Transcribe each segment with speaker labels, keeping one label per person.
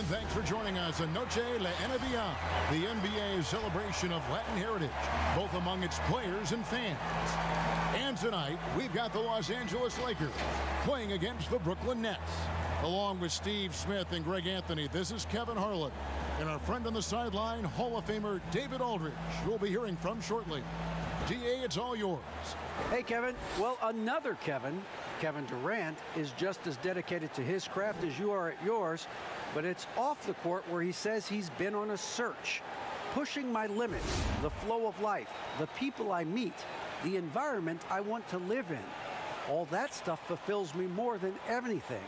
Speaker 1: and thanks for joining us on Noche La NBA, the NBA's celebration of Latin heritage, both among its players and fans. And tonight, we've got the Los Angeles Lakers playing against the Brooklyn Nets. Along with Steve Smith and Greg Anthony, this is Kevin Harlan. And our friend on the sideline, Hall of Famer David Aldridge, we'll be hearing from shortly. DA, it's all yours.
Speaker 2: Hey, Kevin. Well, another Kevin, Kevin Durant, is just as dedicated to his craft as you are at yours, but it's off the court where he says he's been on a search, pushing my limits, the flow of life, the people I meet, the environment I want to live in. All that stuff fulfills me more than anything.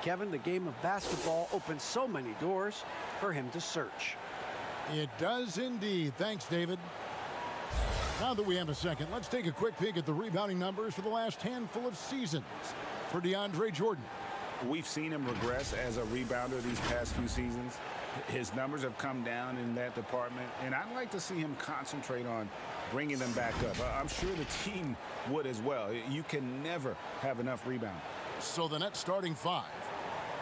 Speaker 2: Kevin, the game of basketball opens so many doors for him to search.
Speaker 1: It does indeed. Thanks, David. Now that we have a second, let's take a quick peek at the rebounding numbers for the last handful of seasons for DeAndre Jordan.
Speaker 3: We've seen him regress as a rebounder these past few seasons. His numbers have come down in that department, and I'd like to see him concentrate on bringing them back up. I'm sure the team would as well. You can never have enough rebound.
Speaker 1: So the Nets starting five.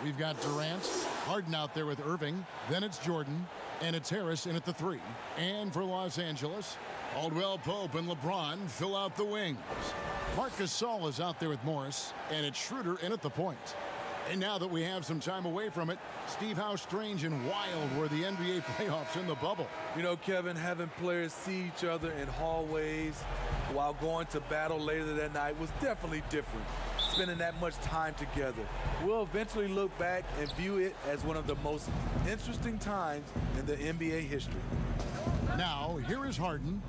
Speaker 1: We've got Durant, Harden out there with Irving, then it's Jordan, and it's Harris in at the three. And for Los Angeles, Caldwell Pope and LeBron fill out the wings. Marc Gasol is out there with Morris, and it's Schroeder in at the point. And now that we have some time away from it, Steve, how strange and wild were the NBA playoffs in the bubble?
Speaker 4: You know, Kevin, having players see each other in hallways while going to battle later that night was definitely different. Spending that much time together. We'll eventually look back and view it as one of the most interesting times in the NBA history.
Speaker 1: Now, here is Harden.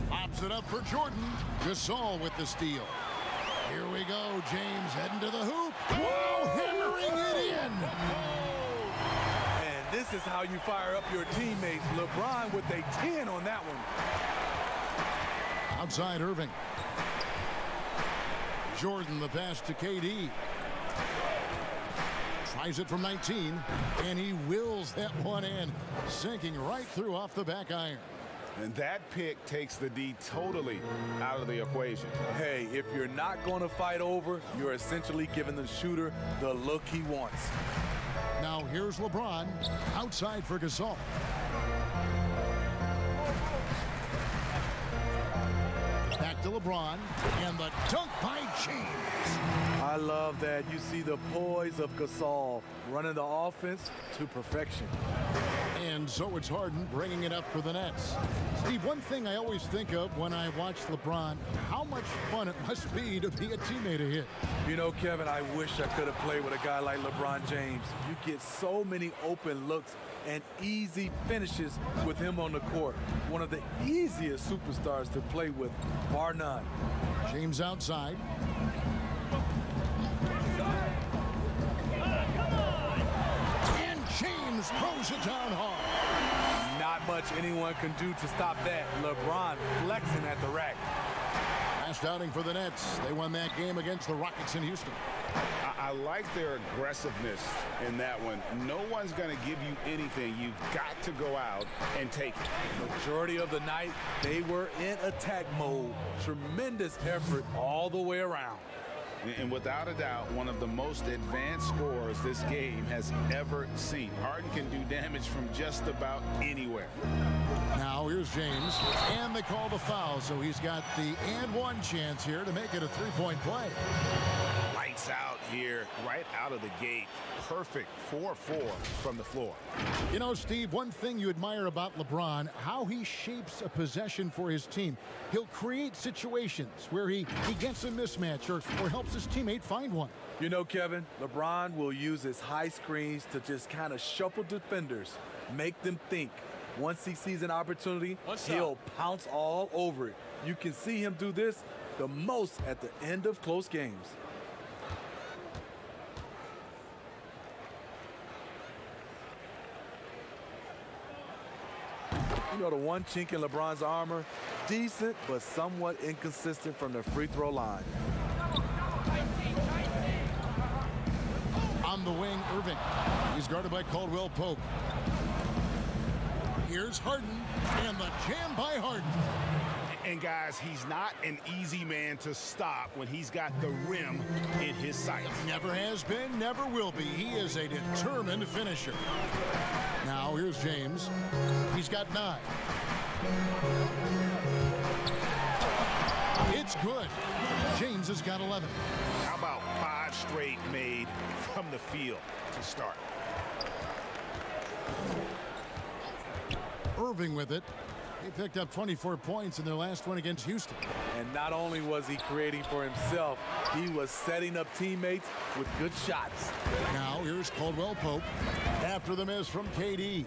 Speaker 1: Pops it up for Jordan. Gasol with the steal. Here we go, James heading to the hoop. Whoa, hammering it in.
Speaker 4: And this is how you fire up your teammates. LeBron with a 10 on that one.
Speaker 1: Outside Irving. Jordan, the pass to KD. Tries it from 19, and he wills that one in, sinking right through off the back iron.
Speaker 3: And that pick takes the D totally out of the equation.
Speaker 4: Hey, if you're not going to fight over, you're essentially giving the shooter the look he wants.
Speaker 1: Now here's LeBron, outside for Gasol. Back to LeBron, and the dunk by James.
Speaker 4: I love that. You see the poise of Gasol running the offense to perfection.
Speaker 1: And so it's Harden bringing it up for the Nets. Steve, one thing I always think of when I watch LeBron, how much fun it must be to be a teammate of his.
Speaker 4: You know, Kevin, I wish I could have played with a guy like LeBron James. You get so many open looks and easy finishes with him on the court. One of the easiest superstars to play with, bar none.
Speaker 1: James outside. And James throws it down hard.
Speaker 4: Not much anyone can do to stop that. LeBron flexing at the rack.
Speaker 1: Last outing for the Nets. They won that game against the Rockets in Houston.
Speaker 3: I like their aggressiveness in that one. No one's going to give you anything. You've got to go out and take it.
Speaker 4: Majority of the night, they were in attack mode. Tremendous effort all the way around.
Speaker 3: And without a doubt, one of the most advanced scorers this game has ever seen. Harden can do damage from just about anywhere.
Speaker 1: Now here's James, and they call the foul, so he's got the and one chance here to make it a three-point play.
Speaker 3: Lights out here, right out of the gate. Perfect 4-4 from the floor.
Speaker 1: You know, Steve, one thing you admire about LeBron, how he shapes a possession for his team. He'll create situations where he gets a mismatch or helps his teammate find one.
Speaker 4: You know, Kevin, LeBron will use his high screens to just kind of shuffle defenders, make them think. Once he sees an opportunity, he'll pounce all over it. You can see him do this the most at the end of close games. You know, the one chink in LeBron's armor, decent but somewhat inconsistent from the free throw line.
Speaker 1: On the wing, Irving. He's guarded by Caldwell Pope. Here's Harden, and the jam by Harden.
Speaker 3: And guys, he's not an easy man to stop when he's got the rim in his sights.
Speaker 1: Never has been, never will be. He is a determined finisher. Now here's James. He's got 9. It's good. James has got 11.
Speaker 3: How about 5 straight made from the field to start?
Speaker 1: Irving with it. He picked up 24 points in their last one against Houston.
Speaker 4: And not only was he creating for himself, he was setting up teammates with good shots.
Speaker 1: Now here's Caldwell Pope after the miss from KD.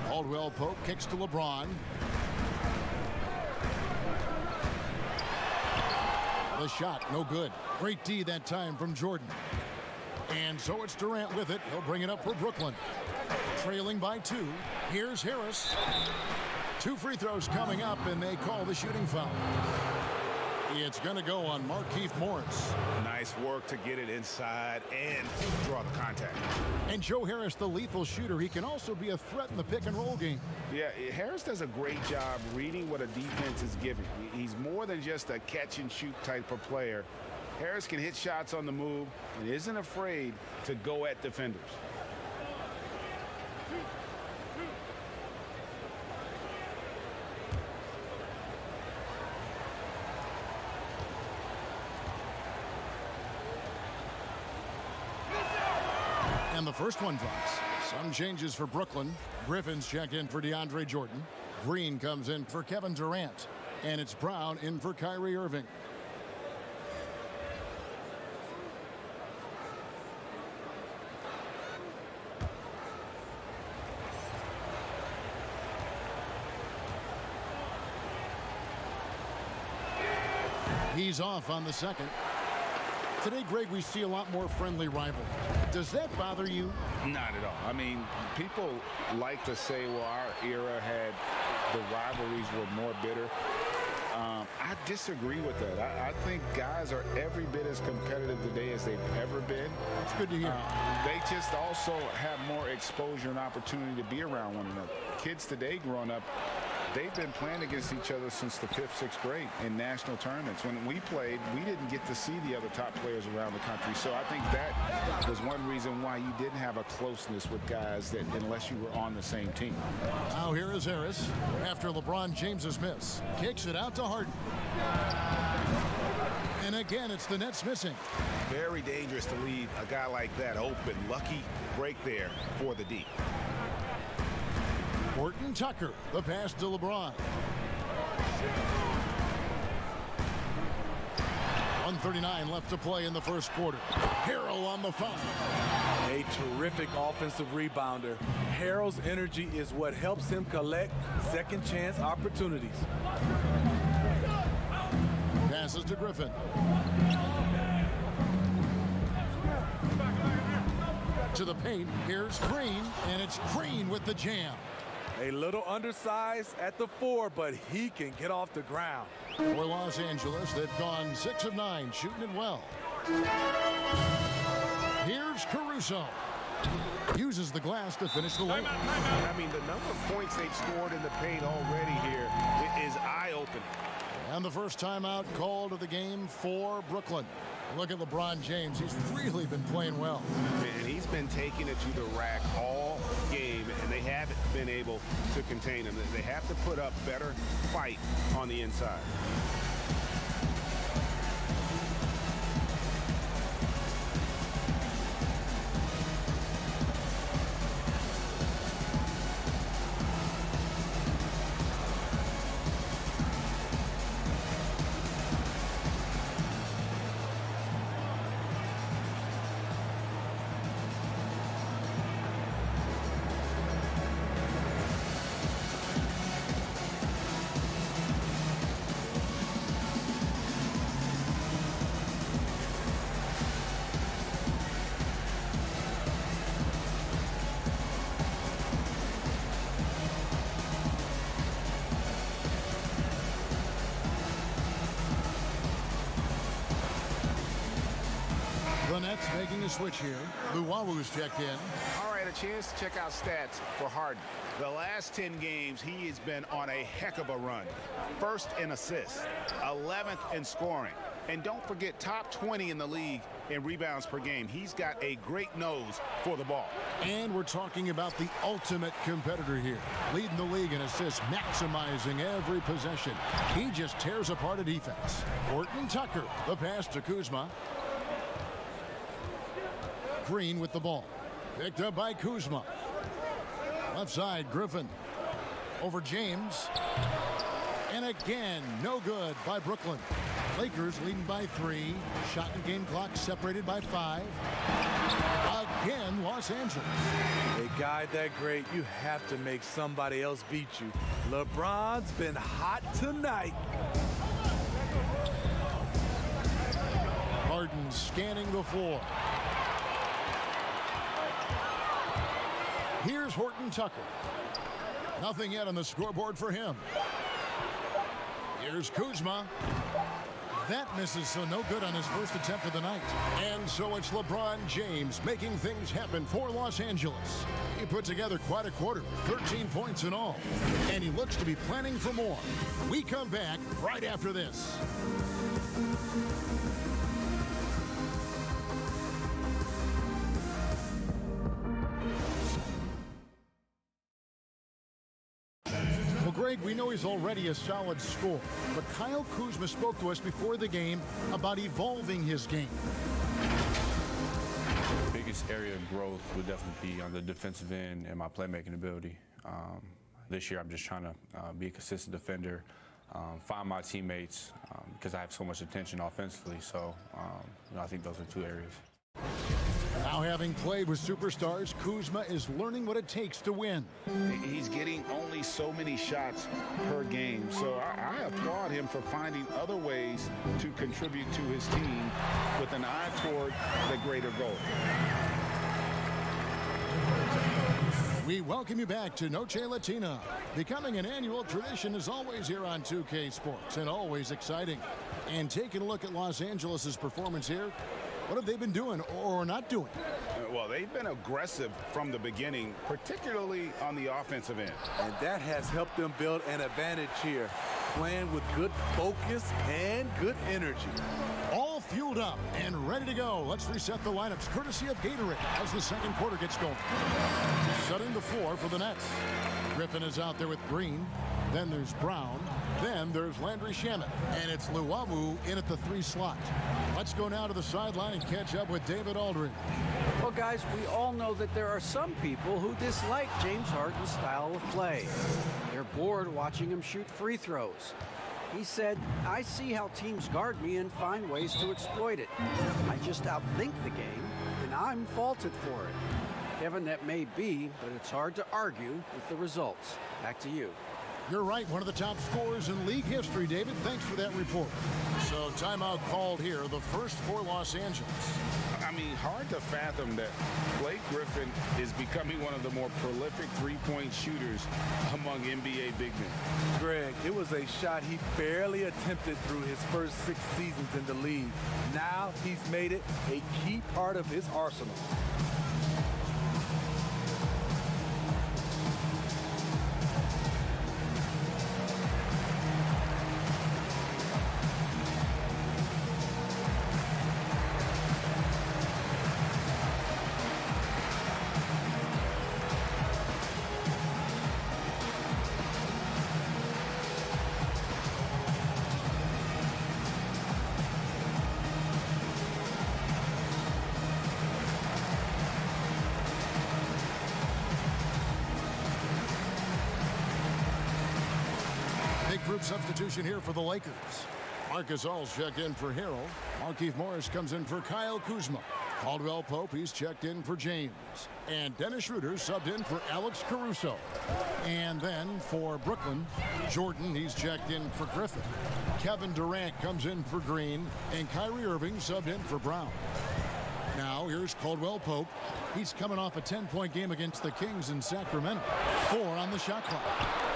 Speaker 1: Caldwell Pope kicks to LeBron. The shot, no good. Great D that time from Jordan. And so it's Durant with it. He'll bring it up for Brooklyn. Trailing by 2. Here's Harris. 2 free throws coming up, and they call the shooting foul. It's going to go on Markieff Morris.
Speaker 3: Nice work to get it inside and draw the contact.
Speaker 1: And Joe Harris, the lethal shooter, he can also be a threat in the pick-and-roll game.
Speaker 3: Yeah, Harris does a great job reading what a defense is giving. He's more than just a catch-and-shoot type of player. Harris can hit shots on the move and isn't afraid to go at defenders.
Speaker 1: And the first one drops. Some changes for Brooklyn. Griffin's checked in for DeAndre Jordan. Green comes in for Kevin Durant. And it's Brown in for Kyrie Irving. He's off on the second. Today, Greg, we see a lot more friendly rivalry. Does that bother you?
Speaker 3: Not at all. I mean, people like to say, well, our era had the rivalries were more bitter. I disagree with that. I think guys are every bit as competitive today as they've ever been.
Speaker 1: It's good to hear.
Speaker 3: They just also have more exposure and opportunity to be around one another. Kids today growing up, they've been playing against each other since the 5th, 6th grade in national tournaments. When we played, we didn't get to see the other top players around the country. So I think that was one reason why you didn't have a closeness with guys that unless you were on the same team.
Speaker 1: Now here is Harris after LeBron James's miss. Kicks it out to Harden. And again, it's the Nets missing.
Speaker 3: Very dangerous to leave a guy like that open. Lucky break there for the D.
Speaker 1: Horton Tucker, the pass to LeBron. 1:39 left to play in the first quarter. Harrell on the foul.
Speaker 4: A terrific offensive rebounder. Harrell's energy is what helps him collect second chance opportunities.
Speaker 1: Passes to Griffin. To the paint, here's Green, and it's Green with the jam.
Speaker 4: A little undersized at the 4, but he can get off the ground.
Speaker 1: For Los Angeles, they've gone 6 of 9, shooting it well. Here's Caruso. Uses the glass to finish the layup.
Speaker 3: I mean, the number of points they've scored in the paint already here is eye-opening.
Speaker 1: And the first timeout called of the game for Brooklyn. Look at LeBron James. He's really been playing well.
Speaker 3: And he's been taking it to the rack all game, and they haven't been able to contain him. They have to put up better fight on the inside.
Speaker 1: The Nets making a switch here. Luwawu's checked in.
Speaker 3: All right, a chance, check out stats for Harden. The last 10 games, he has been on a heck of a run. First in assists, 11th in scoring. And don't forget, top 20 in the league in rebounds per game. He's got a great nose for the ball.
Speaker 1: And we're talking about the ultimate competitor here. Leading the league in assists, maximizing every possession. He just tears apart a defense. Horton Tucker, the pass to Kuzma. Green with the ball. Picked up by Kuzma. Left side, Griffin. Over James. And again, no good by Brooklyn. Lakers leading by 3. Shot and game clock separated by 5. Again, Los Angeles.
Speaker 4: A guy that great, you have to make somebody else beat you. LeBron's been hot tonight.
Speaker 1: Harden scanning the floor. Here's Horton Tucker. Nothing yet on the scoreboard for him. Here's Kuzma. That misses, so no good on his first attempt of the night. And so it's LeBron James making things happen for Los Angeles. He put together quite a quarter, 13 points in all. And he looks to be planning for more. We come back right after this. Well, Greg, we know he's already a solid scorer, but Kyle Kuzma spoke to us before the game about evolving his game.
Speaker 5: The biggest area of growth would definitely be on the defensive end and my playmaking ability. This year, I'm just trying to be a consistent defender, find my teammates because I have so much attention offensively. So, I think those are 2 areas.
Speaker 1: Now, having played with superstars, Kuzma is learning what it takes to win.
Speaker 3: He's getting only so many shots per game, so I applaud him for finding other ways to contribute to his team with an eye toward the greater goal.
Speaker 1: We welcome you back to Noche Latina. Becoming an annual tradition is always here on 2K Sports and always exciting. And taking a look at Los Angeles' performance here, what have they been doing or not doing?
Speaker 3: Well, they've been aggressive from the beginning, particularly on the offensive end.
Speaker 4: And that has helped them build an advantage here, playing with good focus and good energy.
Speaker 1: All fueled up and ready to go. Let's reset the lineups courtesy of Gatorade as the second quarter gets going. Setting the floor for the Nets. Griffin is out there with Green. Then there's Brown. Then there's Landry Shamet. And it's Luawu in at the 3 slot. Let's go now to the sideline and catch up with David Aldridge.
Speaker 2: Well, guys, we all know that there are some people who dislike James Harden's style of play. They're bored watching him shoot free throws. He said, I see how teams guard me and find ways to exploit it. I just outthink the game, and I'm faulted for it. Kevin, that may be, but it's hard to argue with the results. Back to you.
Speaker 1: You're right, one of the top scorers in league history, David. Thanks for that report. So timeout called here, the first for Los Angeles.
Speaker 3: I mean, hard to fathom that Blake Griffin is becoming one of the more prolific three-point shooters among NBA big men.
Speaker 4: Greg, it was a shot he barely attempted through his first 6 seasons in the league. Now he's made it a key part of his arsenal.
Speaker 1: Group substitution here for the Lakers. Marcus All's checked in for Harrell. Markieff Morris comes in for Kyle Kuzma. Caldwell Pope, he's checked in for James. And Dennis Schroeder subbed in for Alex Caruso. And then for Brooklyn, Jordan, he's checked in for Griffin. Kevin Durant comes in for Green. And Kyrie Irving subbed in for Brown. Now here's Caldwell Pope. He's coming off a 10-point game against the Kings in Sacramento. 4 on the shot clock.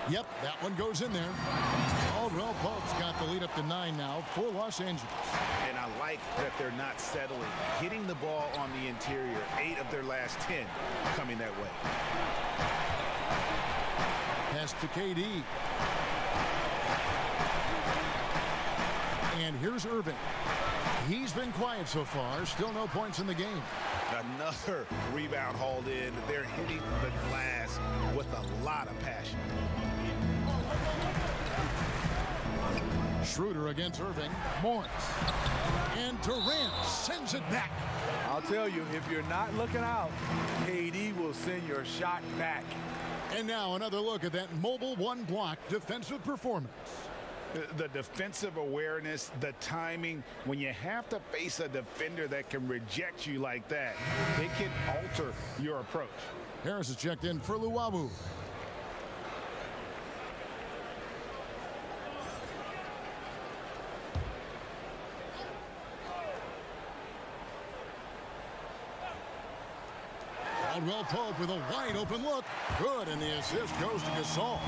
Speaker 1: Yep, that one goes in there. Caldwell Pope's got the lead up to 9 now for Los Angeles.
Speaker 3: And I like that they're not settling. Hitting the ball on the interior, 8 of their last 10 coming that way.
Speaker 1: Pass to KD. And here's Irving. He's been quiet so far. Still no points in the game.
Speaker 3: Another rebound hauled in. They're hitting the glass with a lot of passion.
Speaker 1: Schroeder against Irving. Morris. And Durant sends it back.
Speaker 4: I'll tell you, if you're not looking out, KD will send your shot back.
Speaker 1: And now another look at that mobile one-block defensive performance.
Speaker 3: The defensive awareness, the timing, when you have to face a defender that can reject you like that, it can alter your approach.
Speaker 1: Harris is checked in for Luwawu. Caldwell Pope with a wide open look. Good, and the assist goes to Gasol.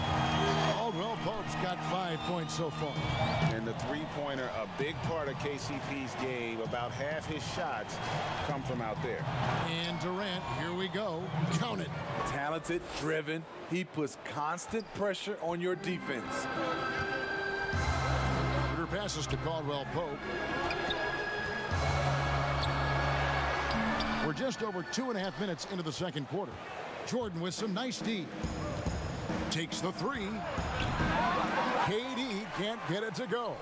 Speaker 1: Caldwell Pope's got 5 points so far.
Speaker 3: And the three-pointer, a big part of KCP's game. About half his shots come from out there.
Speaker 1: And Durant, here we go. Count it.
Speaker 4: Talented, driven. He puts constant pressure on your defense.
Speaker 1: Schroeder passes to Caldwell Pope. We're just over 2.5 minutes into the second quarter. Jordan with some nice D. Takes the three. KD can't get it to go.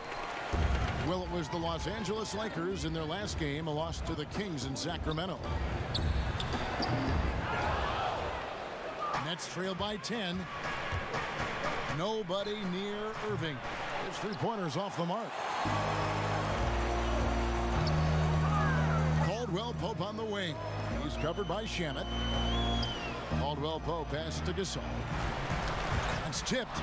Speaker 1: Well, it was the Los Angeles Lakers in their last game, a loss to the Kings in Sacramento. Nets trail by 10. Nobody near Irving. His three-pointer's off the mark. Caldwell Pope on the wing. He's covered by Shamet. Caldwell Pope pass to Gasol. It's tipped.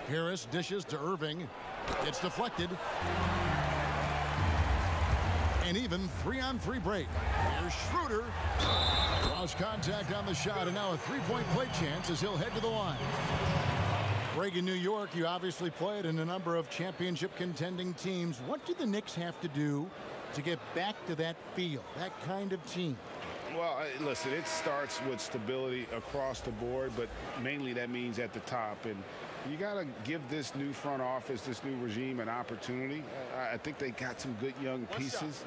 Speaker 1: Harris dishes to Irving. It's deflected. An even 3-on-3 break. Here's Schroeder. Lost contact on the shot, and now a three-point play chance as he'll head to the line. Reagan, New York, you obviously played in a number of championship contending teams. What do the Knicks have to do to get back to that feel, that kind of team?
Speaker 3: Well, listen, it starts with stability across the board, but mainly that means at the top. And you got to give this new front office, this new regime, an opportunity. I think they got some good young pieces.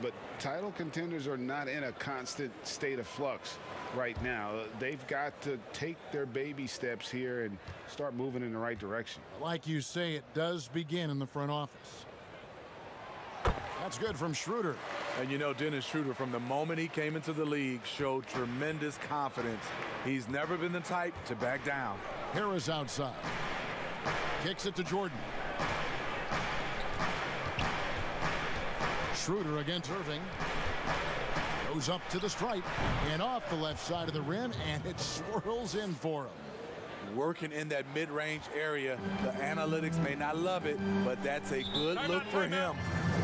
Speaker 3: But title contenders are not in a constant state of flux right now. They've got to take their baby steps here and start moving in the right direction.
Speaker 1: Like you say, it does begin in the front office. That's good from Schroeder.
Speaker 4: And you know, Dennis Schroeder, from the moment he came into the league, showed tremendous confidence. He's never been the type to back down.
Speaker 1: Harris outside. Kicks it to Jordan. Schroeder against Irving. Goes up to the stripe and off the left side of the rim, and it swirls in for him.
Speaker 4: Working in that mid-range area. The analytics may not love it, but that's a good look for him.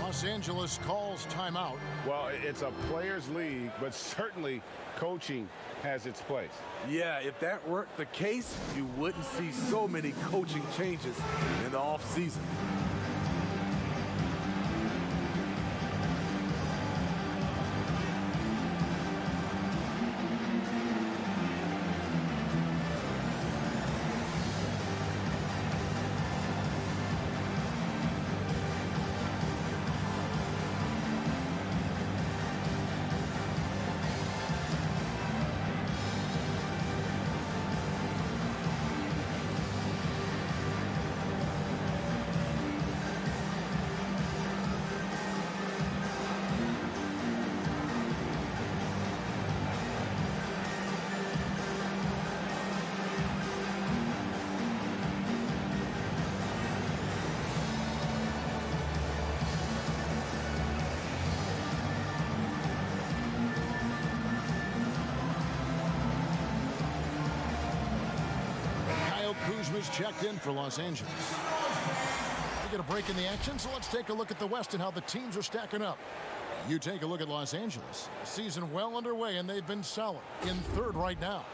Speaker 1: Los Angeles calls timeout.
Speaker 3: Well, it's a players' league, but certainly coaching has its place.
Speaker 4: Yeah, if that weren't the case, you wouldn't see so many coaching changes in the offseason.
Speaker 1: Kuzma's checked in for Los Angeles. We get a break in the action, so let's take a look at the West and how the teams are stacking up. You take a look at Los Angeles. Season well underway, and they've been solid in third right now.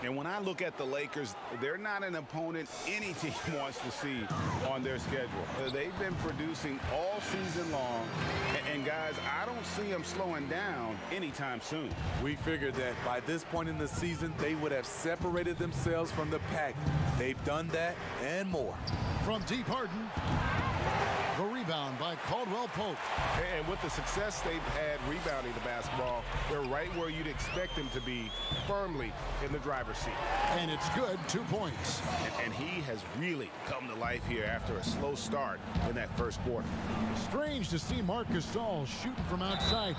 Speaker 3: And when I look at the Lakers, they're not an opponent any team wants to see on their schedule. They've been producing all season long. And guys, I don't see them slowing down anytime soon.
Speaker 4: We figured that by this point in the season, they would have separated themselves from the pack. They've done that and more.
Speaker 1: From deep, Harden. The rebound by Caldwell Pope.
Speaker 3: And with the success they've had rebounding the basketball, they're right where you'd expect them to be, firmly in the driver's seat.
Speaker 1: And it's good, 2 points.
Speaker 3: And he has really come to life here after a slow start in that first quarter.
Speaker 1: Strange to see Marc Gasol shooting from outside.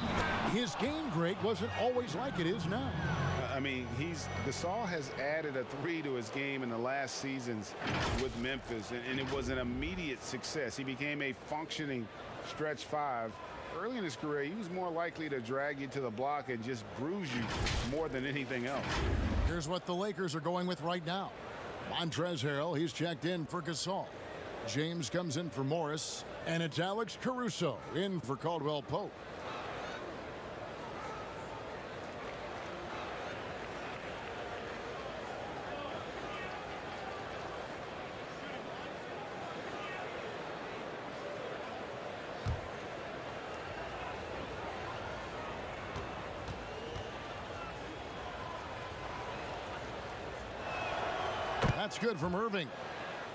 Speaker 1: His game, Greg, wasn't always like it is now.
Speaker 3: I mean, Gasol has added a 3 to his game in the last seasons with Memphis, and it was an immediate success. He became a functioning stretch 5. Early in his career, he was more likely to drag you to the block and just bruise you more than anything else.
Speaker 1: Here's what the Lakers are going with right now. Montrezl Harrell, he's checked in for Gasol. James comes in for Morris, and it's Alex Caruso in for Caldwell Pope. That's good from Irving.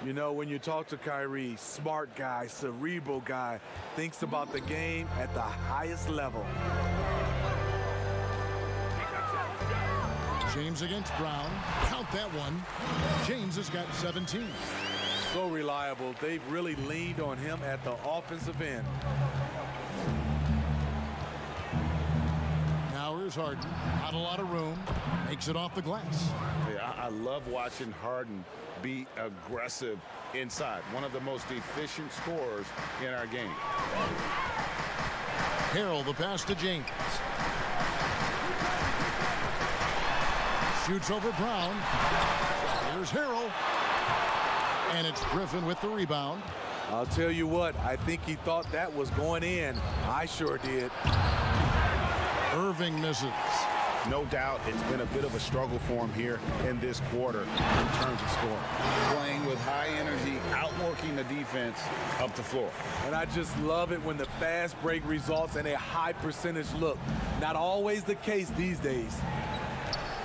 Speaker 4: You know, when you talk to Kyrie, smart guy, cerebral guy, thinks about the game at the highest level.
Speaker 1: James against Brown. Count that one. James has got 17.
Speaker 4: So reliable. They've really leaned on him at the offensive end.
Speaker 1: Now here's Harden. Not a lot of room. Makes it off the glass.
Speaker 3: Yeah, I love watching Harden be aggressive inside. One of the most efficient scorers in our game.
Speaker 1: Harrell, the pass to James. Shoots over Brown. Here's Harrell. And it's Griffin with the rebound.
Speaker 4: I'll tell you what, I think he thought that was going in. I sure did.
Speaker 1: Irving misses.
Speaker 3: No doubt it's been a bit of a struggle for him here in this quarter in terms of scoring. Playing with high energy, outworking the defense up the floor.
Speaker 4: And I just love it when the fast break results in a high percentage look. Not always the case these days.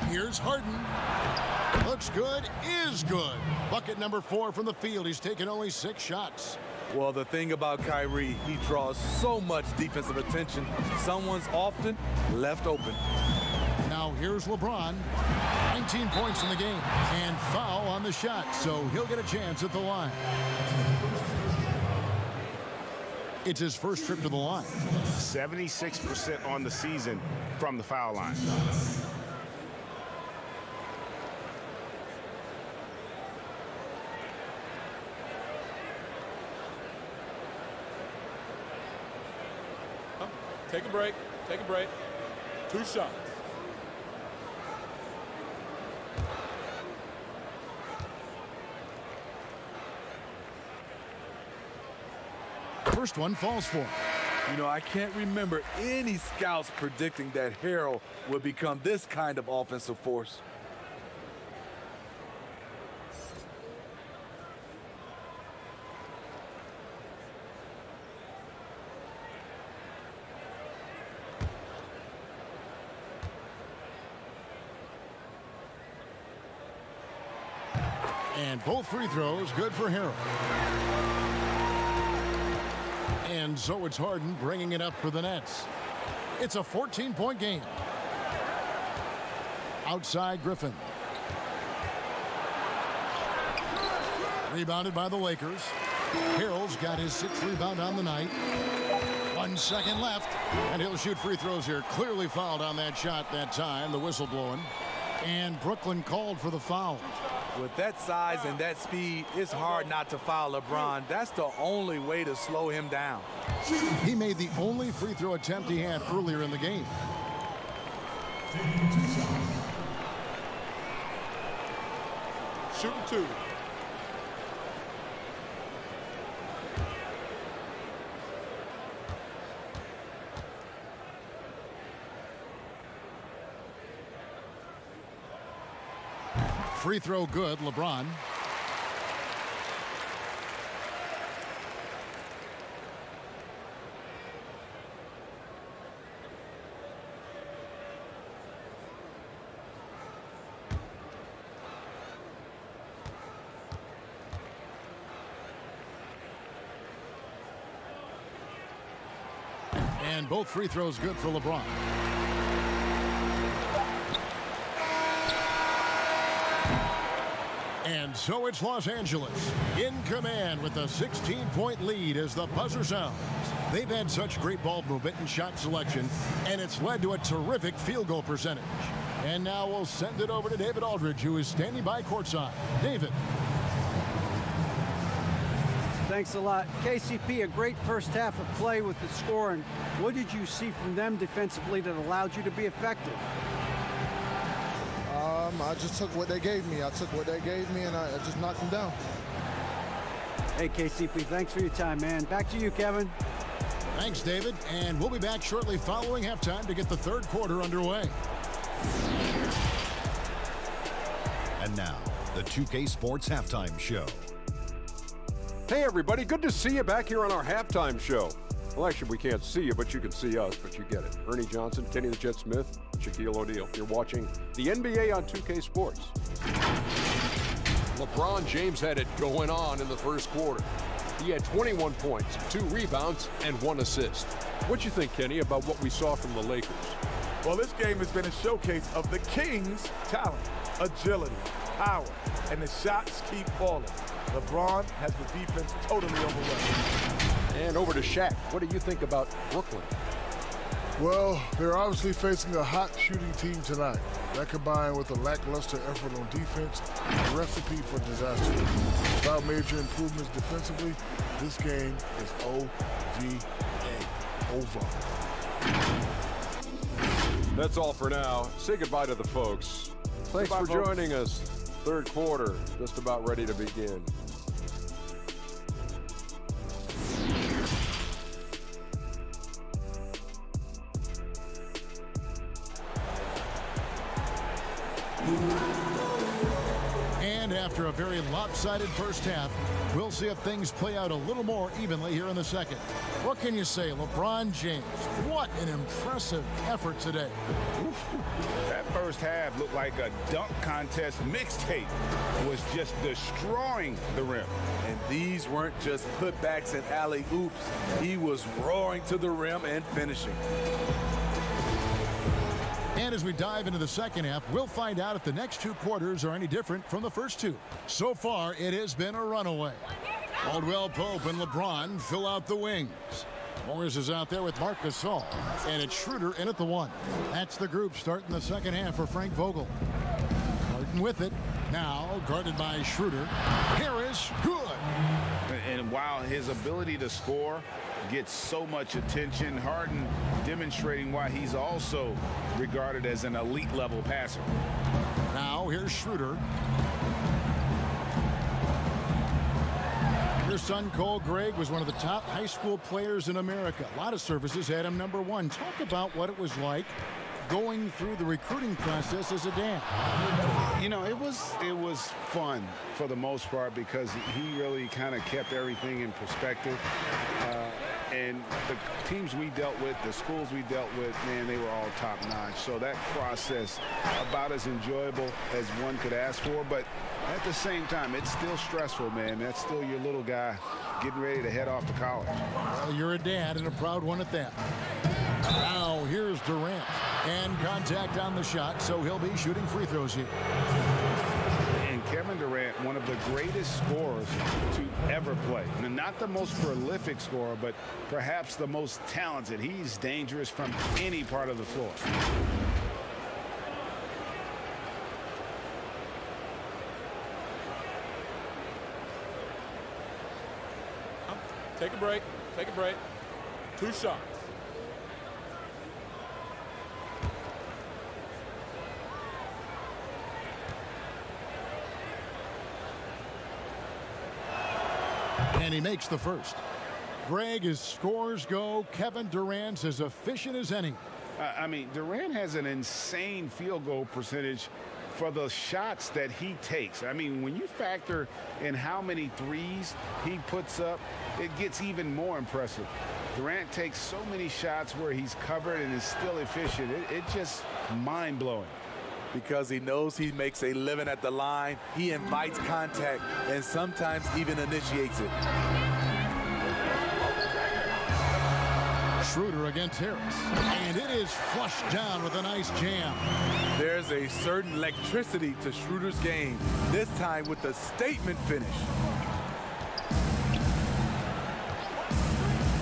Speaker 1: Here's Harden. Looks good, is good. Bucket number 4 from the field. He's taken only 6 shots.
Speaker 4: Well, the thing about Kyrie, he draws so much defensive attention. Someone's often left open.
Speaker 1: Now here's LeBron. 19 points in the game. And foul on the shot, so he'll get a chance at the line. It's his first trip to the line.
Speaker 3: 76% on the season from the foul line.
Speaker 6: Take a break. Take a break. 2 shots.
Speaker 1: First one falls for him.
Speaker 4: You know, I can't remember any scouts predicting that Harrell would become this kind of offensive force.
Speaker 1: And both free throws good for Harrell. And so it's Harden bringing it up for the Nets. It's a 14-point game. Outside Griffin. Rebounded by the Lakers. Harrell's got his 6th rebound on the night. 1 second left, and he'll shoot free throws here. Clearly fouled on that shot that time, the whistle blowing. And Brooklyn called for the foul.
Speaker 4: With that size and that speed, it's hard not to foul LeBron. That's the only way to slow him down.
Speaker 1: He made the only free throw attempt he had earlier in the game.
Speaker 6: Shooting 2.
Speaker 1: Free throw good, LeBron. And both free throws good for LeBron. And so it's Los Angeles in command with a 16-point lead as the buzzer sounds. They've had such great ball movement and shot selection, and it's led to a terrific field goal percentage. And now we'll send it over to David Aldridge, who is standing by courtside. David.
Speaker 2: Thanks a lot. KCP, a great first half of play with the scoring. What did you see from them defensively that allowed you to be effective?
Speaker 7: I just took what they gave me. And I just knocked them down.
Speaker 2: Hey, KCP, thanks for your time, man. Back to you, Kevin.
Speaker 1: Thanks, David. And we'll be back shortly following halftime to get the third quarter underway.
Speaker 8: And now, the 2K Sports Halftime Show.
Speaker 9: Hey, everybody. Good to see you back here on our halftime show. Well, actually, we can't see you, but you can see us, but you get it. Ernie Johnson, Kenny the Jet Smith, Shaquille O'Neal. You're watching the NBA on 2K Sports. LeBron James had it going on in the first quarter. He had 21 points, 2 rebounds, and 1 assist. What you think, Kenny, about what we saw from the Lakers?
Speaker 6: Well, this game has been a showcase of the Kings' talent, agility, power, and the shots keep falling. LeBron has the defense totally overwhelmed.
Speaker 9: And over to Shaq. What do you think about Brooklyn?
Speaker 7: Well, they're obviously facing a hot shooting team tonight. That combined with a lackluster effort on defense, a recipe for disaster. Without major improvements defensively, this game is over.
Speaker 9: That's all for now. Say goodbye to the folks. Thanks for joining us. Third quarter, just about ready to begin.
Speaker 1: And after a very lopsided first half, we'll see if things play out a little more evenly here in the second. What can you say, LeBron James? What an impressive effort today.
Speaker 3: That first half looked like a dunk contest mixtape. Was just destroying the rim.
Speaker 4: And these weren't just putbacks and alley-oops. He was roaring to the rim and finishing.
Speaker 1: And as we dive into the second half, we'll find out if the next 2 quarters are any different from the first 2. So far, it has been a runaway. Caldwell Pope and LeBron fill out the wings. Morris is out there with Marc Gasol, and it's Schroeder in at the 1. That's the group starting the second half for Frank Vogel. Harden with it. Now guarded by Schroeder. Harris, good.
Speaker 3: And while his ability to score gets so much attention, Harden demonstrating why he's also regarded as an elite level passer.
Speaker 1: Now here's Schroeder. Your son Cole Gregg was one of the top high school players in America. A lot of services had him number 1. Talk about what it was like going through the recruiting process as a dad.
Speaker 3: You know, it was fun for the most part because he really kind of kept everything in perspective. And the teams we dealt with, the schools we dealt with, man, they were all top-notch. So that process, about as enjoyable as one could ask for. But at the same time, it's still stressful, man. That's still your little guy getting ready to head off to college.
Speaker 1: Well, you're a dad and a proud one at that. Now here's Durant. And contact on the shot, so he'll be shooting free throws here.
Speaker 3: And Kevin Durant, one of the greatest scorers to ever play. And not the most prolific scorer, but perhaps the most talented. He's dangerous from any part of the floor.
Speaker 6: Take a break. Take a break. 2 shots.
Speaker 1: And he makes the first. Greg, as scores go, Kevin Durant's as efficient as any.
Speaker 3: I mean, Durant has an insane field goal percentage for the shots that he takes. I mean, when you factor in how many threes he puts up, it gets even more impressive. Durant takes so many shots where he's covered and is still efficient. It's just mind-blowing.
Speaker 4: Because he knows he makes a living at the line, he invites contact and sometimes even initiates it.
Speaker 1: Schroeder against Harris, and it is flushed down with a nice jam.
Speaker 4: There's a certain electricity to Schroeder's game, this time with a statement finish.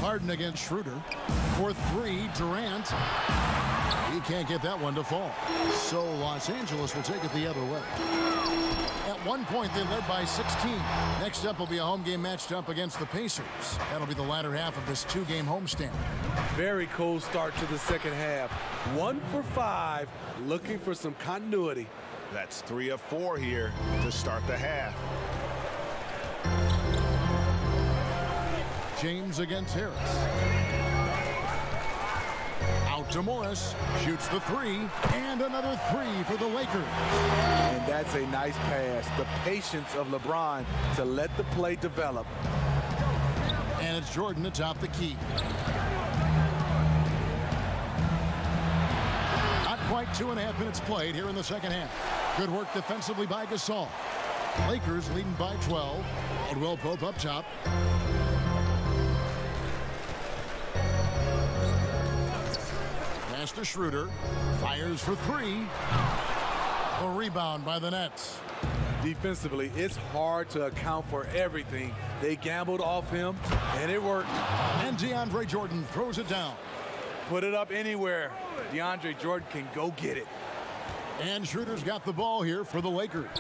Speaker 1: Harden against Schroeder. For three, Durant. He can't get that one to fall. So Los Angeles will take it the other way. At one point, they led by 16. Next up will be a home game matched up against the Pacers. That'll be the latter half of this two-game homestand.
Speaker 4: Very cold start to the second half. 1 for 5, looking for some continuity.
Speaker 3: That's 3 of 4 here to start the half.
Speaker 1: James against Harris. Out to Morris, shoots the three, and another three for the Lakers.
Speaker 4: And that's a nice pass. The patience of LeBron to let the play develop.
Speaker 1: And it's Jordan atop the key. Not quite 2.5 minutes played here in the second half. Good work defensively by Gasol. Lakers leading by 12. Caldwell Pope up top. To Schroeder, fires for three. A rebound by the Nets.
Speaker 4: Defensively, it's hard to account for everything. They gambled off him, and it worked.
Speaker 1: And DeAndre Jordan throws it down.
Speaker 4: Put it up anywhere. DeAndre Jordan can go get it.
Speaker 1: And Schroeder's got the ball here for the Lakers.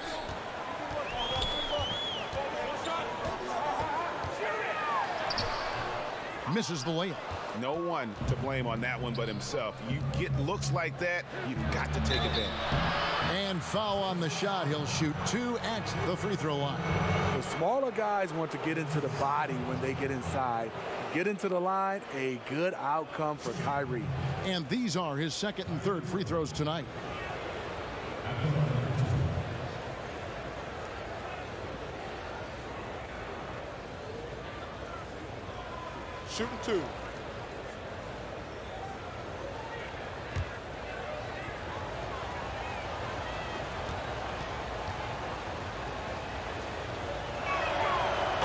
Speaker 1: Misses the layup.
Speaker 3: No one to blame on that one but himself. You get looks like that, you've got to take advantage.
Speaker 1: And foul on the shot. He'll shoot 2 at the free throw line.
Speaker 4: The smaller guys want to get into the body when they get inside. Get into the line, a good outcome for Kyrie.
Speaker 1: And these are his second and third free throws tonight.
Speaker 6: Shooting 2.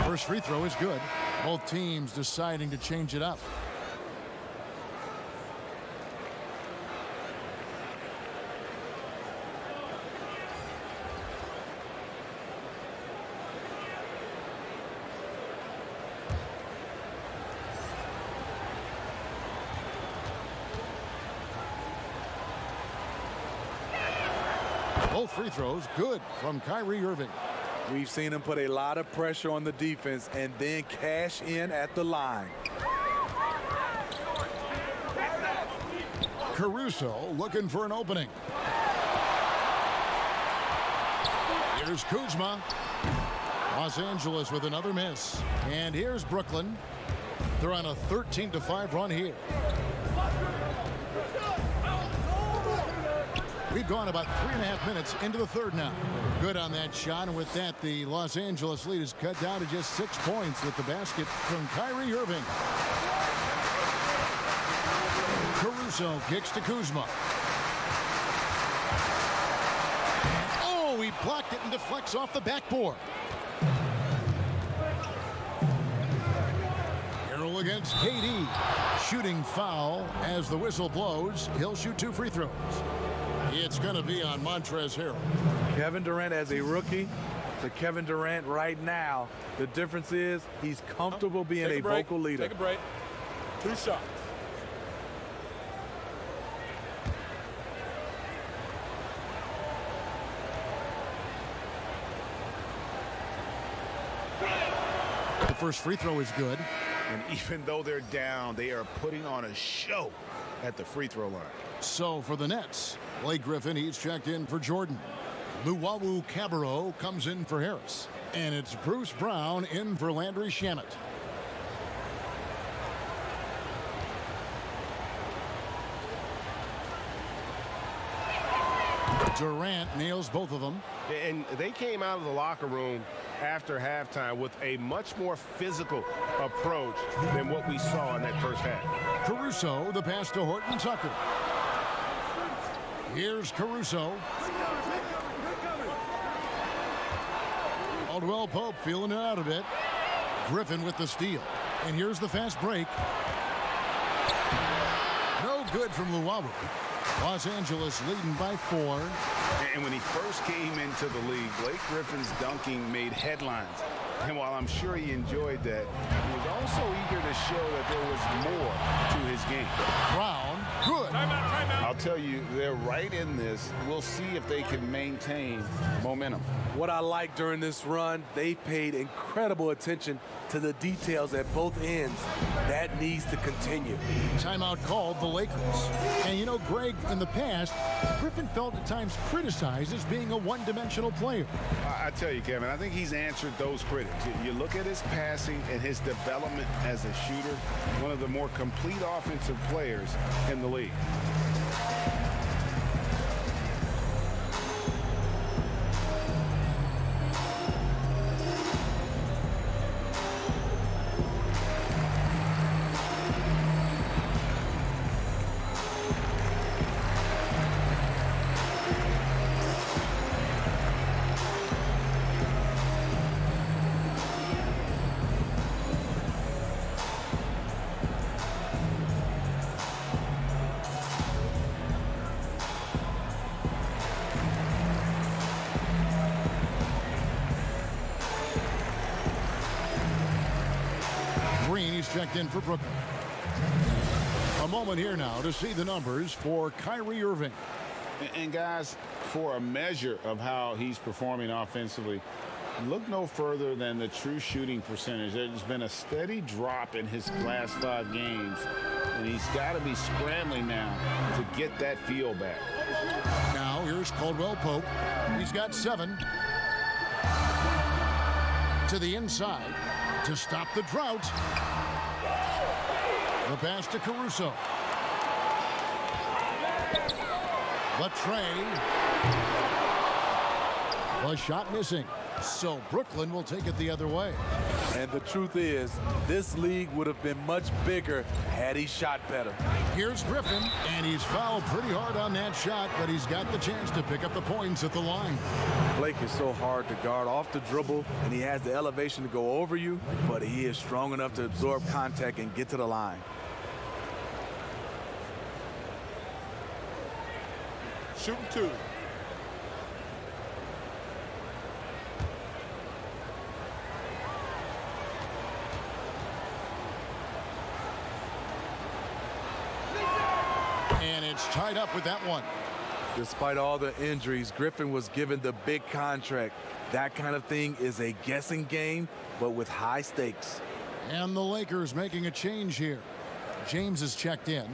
Speaker 1: First free throw is good. Both teams deciding to change it up. Both free throws good from Kyrie Irving.
Speaker 4: We've seen him put a lot of pressure on the defense and then cash in at the line.
Speaker 1: Caruso looking for an opening. Here's Kuzma. Los Angeles with another miss. And here's Brooklyn. They're on a 13-5 run here. We've gone about 3.5 minutes into the third now. Good on that shot, and with that, the Los Angeles lead is cut down to just 6 points with the basket from Kyrie Irving. Caruso kicks to Kuzma. Oh, he blocked it and deflects off the backboard. Harrell against KD. Shooting foul as the whistle blows. He'll shoot 2 free throws. It's going to be on Montrezl Harrell.
Speaker 4: Kevin Durant as a rookie to Kevin Durant right now. The difference is he's comfortable being a vocal leader.
Speaker 6: Take a break. 2 shots.
Speaker 1: The first free throw is good.
Speaker 3: And even though they're down, they are putting on a show at the free throw line.
Speaker 1: So for the Nets, Blake Griffin, he's checked in for Jordan. Luwawu Cabarrot comes in for Harris. And it's Bruce Brown in for Landry Shamet. Durant nails both of them.
Speaker 10: And they came out of the locker room after halftime with a much more physical approach than what we saw in that first half.
Speaker 1: Caruso, the pass to Horton Tucker. Here's Caruso. Caldwell Pope feeling it out a bit. Griffin with the steal. And here's the fast break. No good from Luwawu. Los Angeles leading by 4.
Speaker 3: And when he first came into the league, Blake Griffin's dunking made headlines. And while I'm sure he enjoyed that, he was also eager to show that there was more to his game.
Speaker 1: Brown, good.
Speaker 3: Timeout. I'll tell you, they're right in this. We'll see if they can maintain momentum.
Speaker 4: What I like during this run, they paid incredible attention to the details at both ends. That needs to continue.
Speaker 1: Timeout called the Lakers. And you know, Greg, in the past, Griffin felt at times criticized as being a one-dimensional player.
Speaker 3: I tell you, Kevin, I think he's answered those critics. You look at his passing and his development as a shooter, one of the more complete offensive players in the league.
Speaker 1: Checked in for Brooklyn. A moment here now to see the numbers for Kyrie Irving.
Speaker 3: And guys, for a measure of how he's performing offensively, look no further than the true shooting percentage. There's been a steady drop in his last 5 games, and he's got to be scrambling now to get that feel back.
Speaker 1: Now here's Caldwell Pope. He's got 7. To the inside to stop the drought. The pass to Caruso. Latrey. The shot missing. So Brooklyn will take it the other way.
Speaker 4: And the truth is, this league would have been much bigger had he shot better.
Speaker 1: Here's Griffin, and he's fouled pretty hard on that shot, but he's got the chance to pick up the points at the line.
Speaker 4: Blake is so hard to guard off the dribble, and he has the elevation to go over you, but he is strong enough to absorb contact and get to the line.
Speaker 6: Shooting 2.
Speaker 1: And it's tied up with that one.
Speaker 4: Despite all the injuries, Griffin was given the big contract. That kind of thing is a guessing game, but with high stakes.
Speaker 1: And the Lakers making a change here. James is checked in.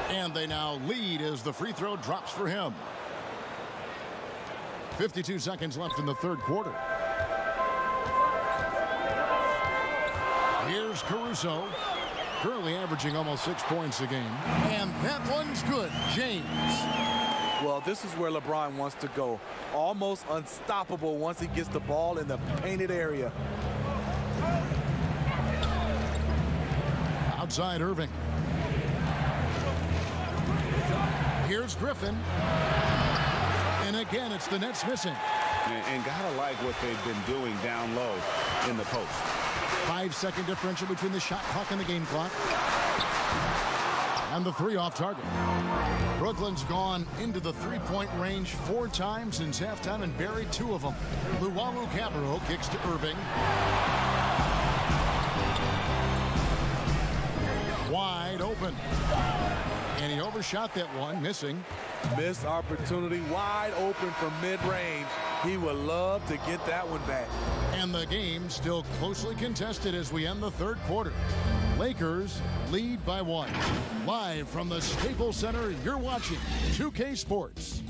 Speaker 1: And they now lead as the free throw drops for him. 52 seconds left in the third quarter. Here's Caruso, currently averaging almost 6 points a game. And that one's good. James.
Speaker 4: Well, this is where LeBron wants to go. Almost unstoppable once he gets the ball in the painted area.
Speaker 1: Outside Irving. Here's Griffin. And again, it's the Nets missing.
Speaker 3: And gotta like what they've been doing down low in the post.
Speaker 1: 5-second differential between the shot clock and the game clock. And the 3 off target. Brooklyn's gone into the 3-point range 4 times since halftime and buried 2 of them. Luwawu Cabarro kicks to Irving. Wide open. And he overshot that one, missing.
Speaker 4: Missed opportunity, wide open from mid-range. He would love to get that one back.
Speaker 1: And the game still closely contested as we end the third quarter. Lakers lead by 1. Live from the Staples Center, you're watching 2K Sports.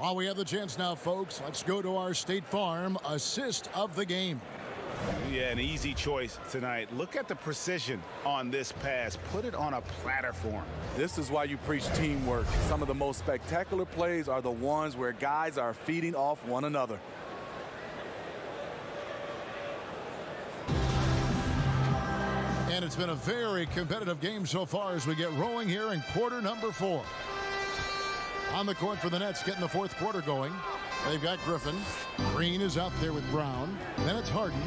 Speaker 1: While we have the chance now, folks, let's go to our State Farm assist of the game.
Speaker 3: Yeah, an easy choice tonight. Look at the precision on this pass. Put it on a platter form.
Speaker 4: This is why you preach teamwork. Some of the most spectacular plays are the ones where guys are feeding off one another.
Speaker 1: And it's been a very competitive game so far as we get rolling here in quarter number 4. On the court for the Nets, getting the fourth quarter going. They've got Griffin. Green is out there with Brown. Then it's Harden.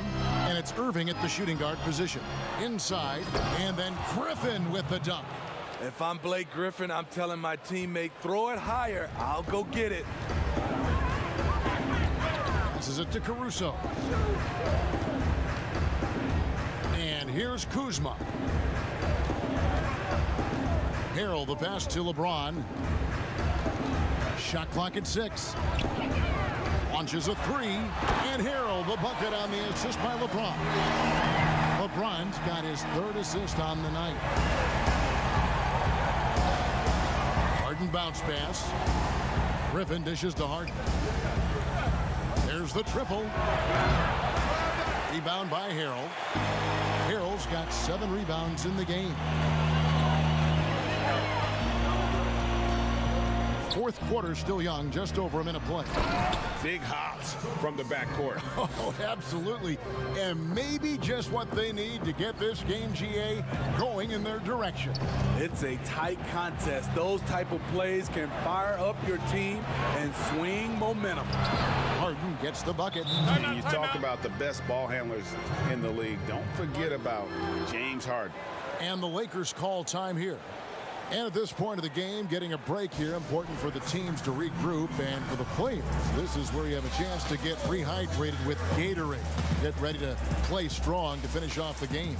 Speaker 1: And it's Irving at the shooting guard position. Inside. And then Griffin with the dunk.
Speaker 4: If I'm Blake Griffin, I'm telling my teammate, throw it higher. I'll go get it.
Speaker 1: Passes it to Caruso. And here's Kuzma. Harrell the pass to LeBron. Shot clock at 6. Launches a 3. And Harrell the bucket on the assist by LeBron. LeBron's got his 3rd assist on the night. Harden bounce pass. Griffin dishes to Harden. There's the triple. Rebound by Harrell. Harrell's got 7 rebounds in the game. Fourth quarter still young, just over a minute play.
Speaker 3: Big hops from the backcourt.
Speaker 1: Oh, absolutely. And maybe just what they need to get this game, GA, going in their direction.
Speaker 4: It's a tight contest. Those type of plays can fire up your team and swing momentum.
Speaker 1: Harden gets the bucket.
Speaker 3: You talk about the best ball handlers in the league. Don't forget about James Harden.
Speaker 1: And the Lakers call time here. And at this point of the game, getting a break here, important for the teams to regroup and for the players. This is where you have a chance to get rehydrated with Gatorade. Get ready to play strong to finish off the game.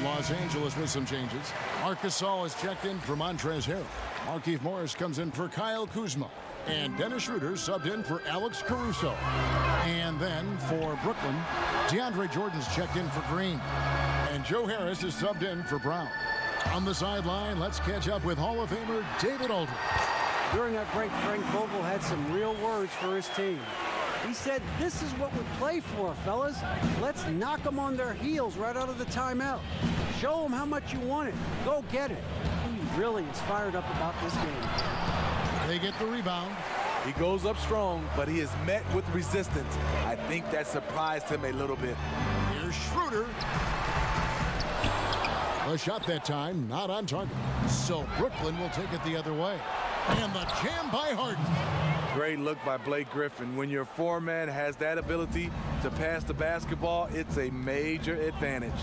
Speaker 1: Los Angeles with some changes. Marcus Gasol is checked in for Montrezl Harrell. Markieff Morris comes in for Kyle Kuzma. And Dennis Schroeder subbed in for Alex Caruso. And then for Brooklyn, DeAndre Jordan's checked in for Green. And Joe Harris is subbed in for Brown. On the sideline, let's catch up with Hall of Famer David Aldridge.
Speaker 2: During that break, Frank Vogel had some real words for his team. He said, "This is what we play for, fellas. Let's knock them on their heels right out of the timeout. Show them how much you want it. Go get it." He really is fired up about this game.
Speaker 1: They get the rebound.
Speaker 4: He goes up strong, but he is met with resistance. I think that surprised him a little bit.
Speaker 1: Here's Schroeder. A shot that time, not on target. So Brooklyn will take it the other way. And the jam by Harden.
Speaker 4: Great look by Blake Griffin. When your foreman has that ability to pass the basketball, it's a major advantage.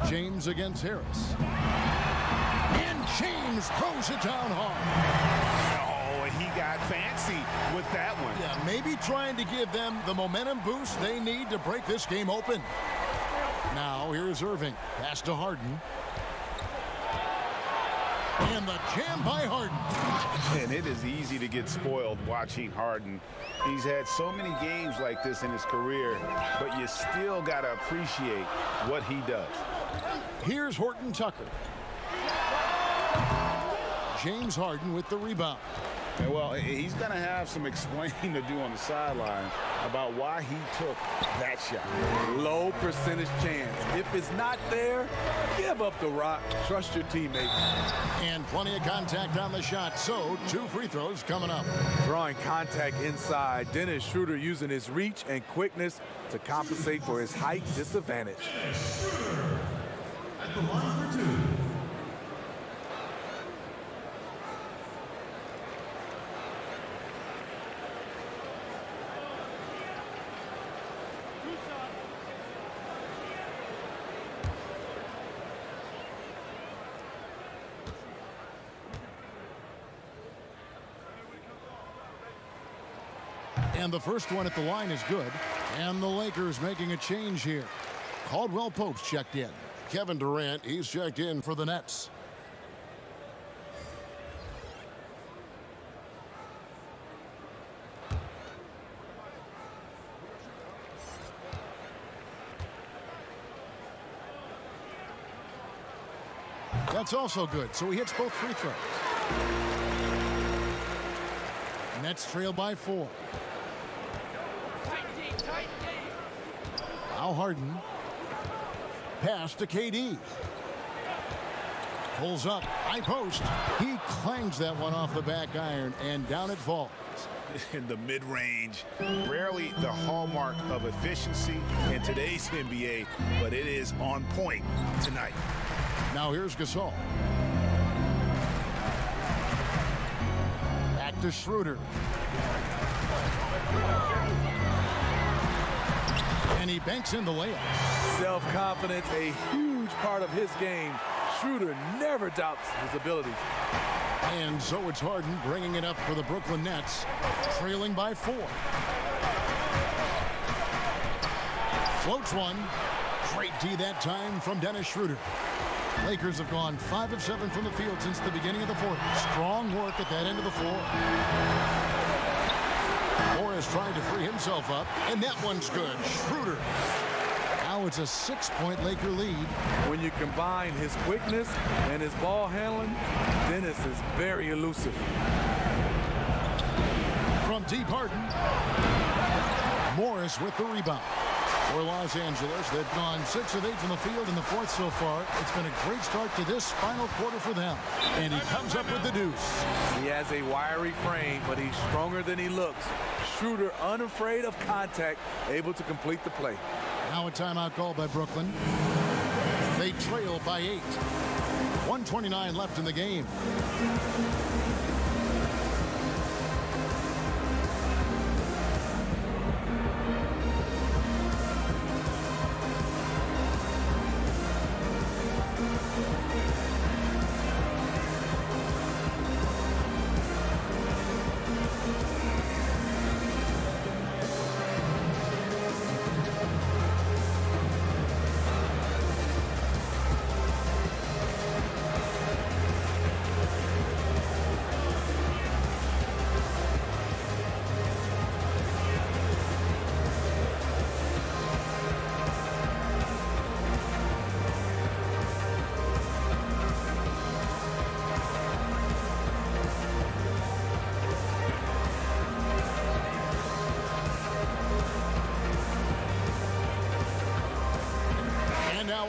Speaker 1: James against Harris. And James throws it down hard.
Speaker 3: Oh, he got fancy with that one.
Speaker 1: Yeah, maybe trying to give them the momentum boost they need to break this game open. Now here's Irving. Pass to Harden. And the jam by Harden.
Speaker 3: And it is easy to get spoiled watching Harden. He's had so many games like this in his career, but you still got to appreciate what he does.
Speaker 1: Here's Horton Tucker. James Harden with the rebound.
Speaker 3: And well, he's going to have some explaining to do on the sideline about why he took that shot.
Speaker 4: Low percentage chance. If it's not there, give up the rock. Trust your teammates.
Speaker 1: And plenty of contact on the shot, so 2 free throws coming up.
Speaker 4: Drawing contact inside. Dennis Schroeder using his reach and quickness to compensate for his height disadvantage.
Speaker 11: At the line for 2.
Speaker 1: And the first one at the line is good. And the Lakers making a change here. Caldwell Pope's checked in. Kevin Durant, he's checked in for the Nets. That's also good, so he hits both free throws. Nets trail by 4. Now Harden. Pass to KD. Pulls up. High post. He clangs that one off the back iron, and down it falls.
Speaker 3: In the mid-range, rarely the hallmark of efficiency in today's NBA, but it is on point tonight.
Speaker 1: Now here's Gasol. Back to Schroeder. And he banks in the layup.
Speaker 4: Self-confidence, a huge part of his game. Schroeder never doubts his abilities.
Speaker 1: And so it's Harden bringing it up for the Brooklyn Nets, trailing by 4. Floats one. Great D that time from Dennis Schroeder. Lakers have gone 5 of 7 from the field since the beginning of the 4th. Strong work at that end of the floor. Morris trying to free himself up, and that one's good. Schroeder. Now it's a 6-point Laker lead.
Speaker 4: When you combine his quickness and his ball handling, Dennis is very elusive.
Speaker 1: From deep Harden. Morris with the rebound. For Los Angeles, they've gone 6 of 8 from the field in the 4th so far. It's been a great start to this final quarter for them. And he comes up with the deuce.
Speaker 4: He has a wiry frame, but he's stronger than he looks. Schroeder, unafraid of contact, able to complete the play.
Speaker 1: Now a timeout called by Brooklyn. They trail by 8. 1:29 left in the game.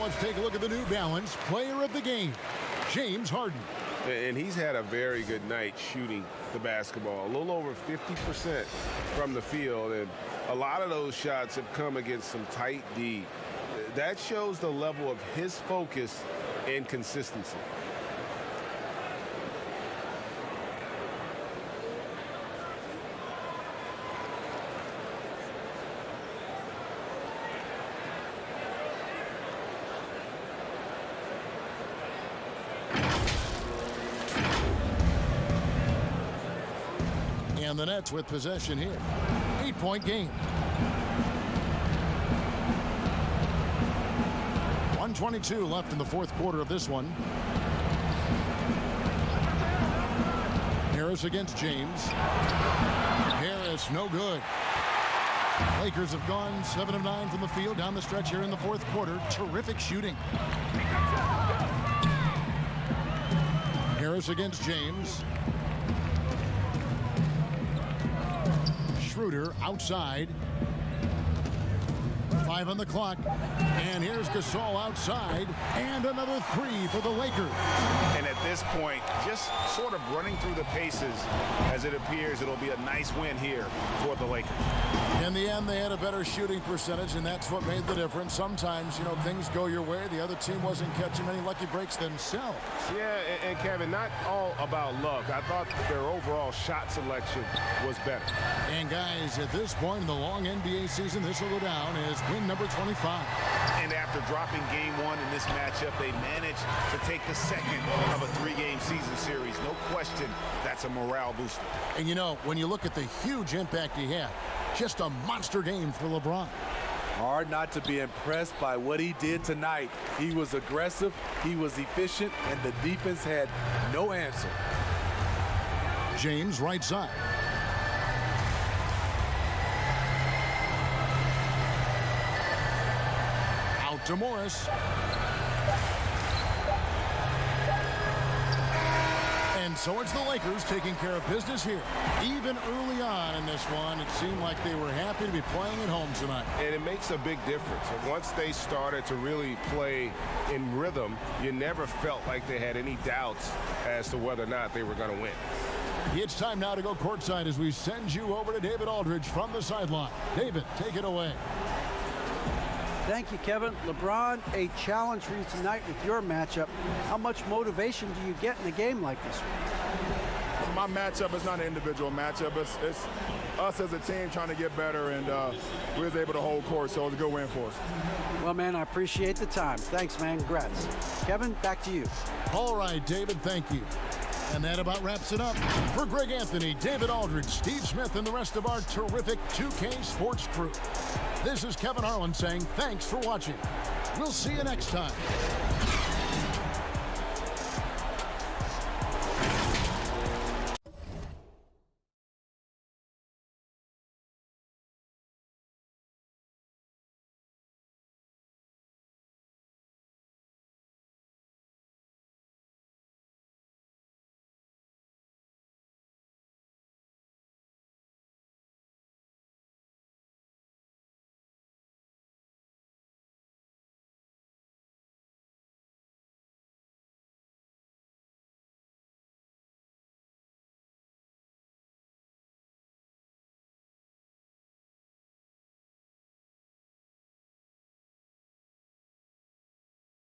Speaker 1: Let's take a look at the New Balance player of the game, James Harden.
Speaker 10: And he's had a very good night shooting the basketball. A little over 50% from the field, and a lot of those shots have come against some tight D. That shows the level of his focus and consistency.
Speaker 1: And the Nets with possession here. 8-point game. 1:22 left in the 4th quarter of this one. Harris against James. Harris, no good. Lakers have gone 7 of 9 from the field down the stretch here in the 4th quarter. Terrific shooting. Harris against James. Schroeder outside. 5 on the clock. And here's Gasol outside. And another 3 for the Lakers.
Speaker 3: And at this point, just sort of running through the paces, as it appears it'll be a nice win here for the Lakers.
Speaker 1: In the end, they had a better shooting percentage, and that's what made the difference. Sometimes, you know, things go your way. The other team wasn't catching many lucky breaks themselves.
Speaker 10: Yeah, and Kevin, not all about luck. I thought their overall shot selection was better.
Speaker 1: And guys, at this point in the long NBA season, this will go down as win number 25.
Speaker 3: And after dropping game 1 in this matchup, they managed to take the second of a 3-game season series. No question, that's a morale booster.
Speaker 1: And you know, when you look at the huge impact he had, just a monster game for LeBron.
Speaker 4: Hard not to be impressed by what he did tonight. He was aggressive, he was efficient, and the defense had no answer.
Speaker 1: James right side. Out to Morris. And so it's the Lakers taking care of business here. Even early on in this one, it seemed like they were happy to be playing at home tonight.
Speaker 10: And it makes a big difference. And once they started to really play in rhythm, you never felt like they had any doubts as to whether or not they were going to win.
Speaker 1: It's time now to go courtside as we send you over to David Aldridge from the sideline. David, take it away.
Speaker 2: Thank you, Kevin. LeBron, a challenge for you tonight with your matchup. How much motivation do you get in a game like this one?
Speaker 11: My matchup is not an individual matchup. It's us as a team trying to get better, and we was able to hold court, so it was a good win for us.
Speaker 2: Well, man, I appreciate the time. Thanks, man. Congrats. Kevin, back to you.
Speaker 1: All right, David, thank you. And that about wraps it up. For Greg Anthony, David Aldridge, Steve Smith, and the rest of our terrific 2K Sports crew, this is Kevin Harlan saying thanks for watching. We'll see you next time.